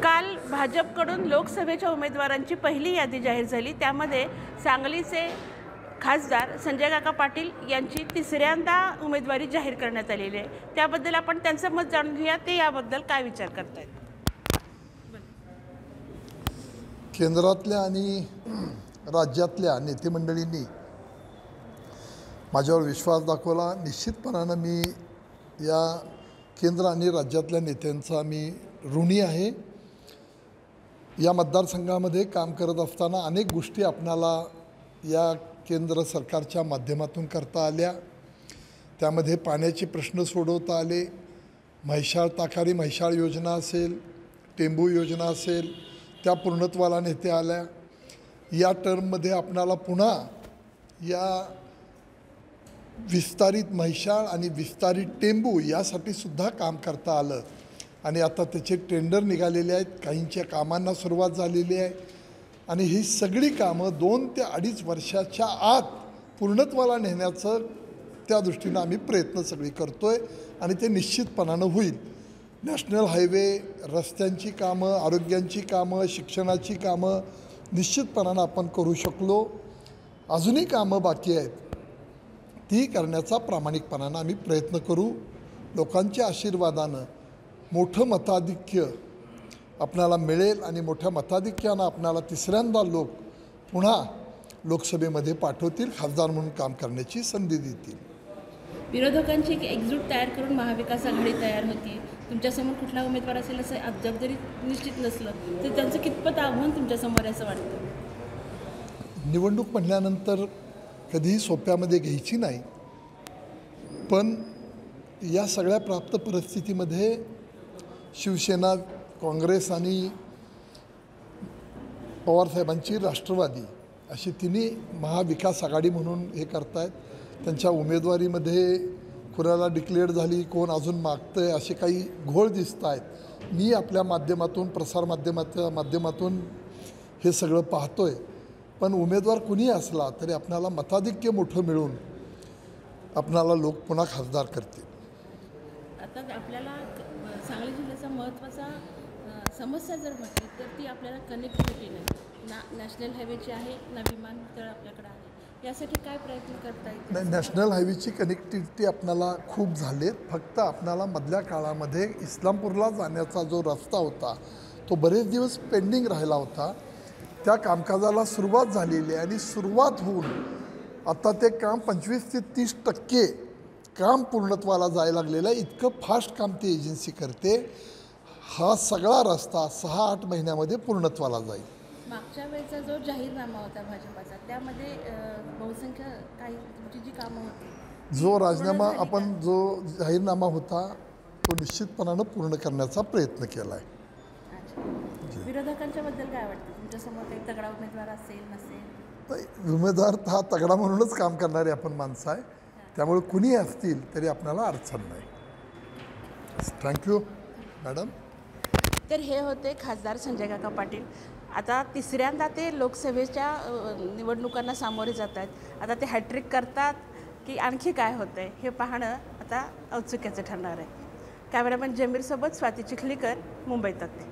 काल भाजपकडून लोकसभेच्या उमेदवारांची पहिली यादी जाहीर झाली। त्यामध्ये सांगलीचे खासदार संजय काका पाटील यांची तिसऱ्यांदा उमेदवारी जाहीर करण्यात आलेली आहे। त्याबद्दल आपण त्यांचं मत जाणून घेऊया, ते याबद्दल काय विचार करतायत। केंद्रातल्या आणि राज्यातल्या नेते मंडळींनी माझ्यावर विश्वास दाखवला। निश्चितपणाने मी या केंद्र आणि राज्यातल्या नेत्यांचा मी ऋणी आहे। या मतदारसंघामध्ये काम करत असताना अनेक गोष्टी आपणाला या केंद्र सरकारच्या माध्यमातून करता आल्या। त्यामध्ये पाण्याचे प्रश्न सोडवता आले। ताकारी म्हैसाळ योजना असेल, टेंबू योजना असेल, त्या पूर्णत्वाला नेते आल्या। या टर्ममध्ये आपणाला पुन्हा या विस्तारित म्हैसाळ आणि विस्तारित टेंबू यासाठी सुद्धा काम करता आलं आणि आता त्याचे टेंडर निघालेले आहेत। काहींच्या कामांना सुरुवात झालेली आहे आणि ही सगळी कामं 2 ते 2.5 वर्षाच्या आत पूर्णत्वाला नेण्याचं त्या दृष्टीनं आम्ही प्रयत्न सगळे करतोय आणि ते निश्चितपणानं होईल। नॅशनल हायवे, रस्त्यांची कामं, आरोग्यांची कामं, शिक्षणाची कामं निश्चितपणानं आपण करू शकलो। अजूनही कामं बाकी आहेत, ती करण्याचा प्रामाणिकपणानं आम्ही प्रयत्न करू। लोकांच्या आशीर्वादानं मोठं मताधिक्य आपणाला मिळेल आणि मोठ्या मताधिक्यानं आपणाला तिसऱ्यांदा लोक पुन्हा लोकसभेमध्ये पाठवतील, खासदार म्हणून काम करण्याची संधी देतील। विरोधकांची एक एकजूट तयार करून महाविकास आघाडी तयार होती। तुमच्यासमोर कुठला उमेदवार असेल असं अद्याप जरी निश्चित नसलं तर त्यांचं कितपत आव्हान तुमच्यासमोर असं वाटतं? निवडणूक म्हणल्यानंतर कधीही सोप्यामध्ये घ्यायची नाही, पण या सगळ्या प्राप्त परिस्थितीमध्ये शिवसेना, काँग्रेस आणि पवारसाहेबांची राष्ट्रवादी अशी तिन्ही महाविकास आघाडी म्हणून हे करतायत। त्यांच्या उमेदवारीमध्ये कुणाला डिक्लेअर झाली, कोण अजून मागतंय, असे काही घोळ दिसत आहेत। मी आपल्या माध्यमातून, प्रसारमाध्यमाच्या माध्यमातून हे सगळं पाहतोय, पण उमेदवार कुणी असला तरी आपणाला मताधिक्य मोठं मिळून आपणाला लोक पुन्हा खासदार करतील। आता आपल्याला सांगली जिल्ह्याचा महत्त्वाचा समस्या जर म्हटली तर ती आपल्याला कनेक्टिव्हिटी नाही। नॅशनल हायवेची आहे ना, विमानतळ आपल्याकडे आहे। यासाठी काय प्रयत्न करता येईल? नाही, नॅशनल हायवेची कनेक्टिव्हिटी आपणाला खूप झाले। फक्त आपणाला मधल्या काळामध्ये इस्लामपूरला जाण्याचा जो रस्ता होता तो बरेच दिवस पेंडिंग राहिला होता। त्या कामकाजाला सुरुवात झालेली आहे आणि सुरुवात होऊन आता ते काम 25 ते 30% काम पूर्णत्वाला जायला लागलेलं आहे। इतकं फास्ट काम ती एजन्सी करते। हा सगळा रस्ता 6-8 महिन्यामध्ये पूर्णत्वाला जाईल। मागच्या वेळेचा जो जाहीरनामा होता भाजपाचा, त्यामध्ये बहुसंख्य काही तुमची जी कामं होती, जो राजीनामा आपण जो जाहीरनामा होता तो निश्चितपणानं पूर्ण करण्याचा प्रयत्न केला आहे। विरोधकांच्या बद्दल काय वाटतं? तुमच्यासमोर काही तगडा उमेदवार असेल नसेल? उमेदवार हा तगडा म्हणूनच काम करणारे आपण माणसं आहे, त्यामुळे कुणी असतील तरी आपल्याला अडचण नाही। Thank you madam. तर हे होते खासदार संजय काका पाटील। आता तिसऱ्यांदा ते लोकसभेच्या निवडणुकांना सामोरे जात आहेत। आता ते हॅट्रिक करतात की आणखी काय होतं आहे हे पाहणं आता औत्सुक्याचं ठरणार आहे। कॅमेरामॅन जमीरसोबत स्वाती चिखलीकर, मुंबई तक।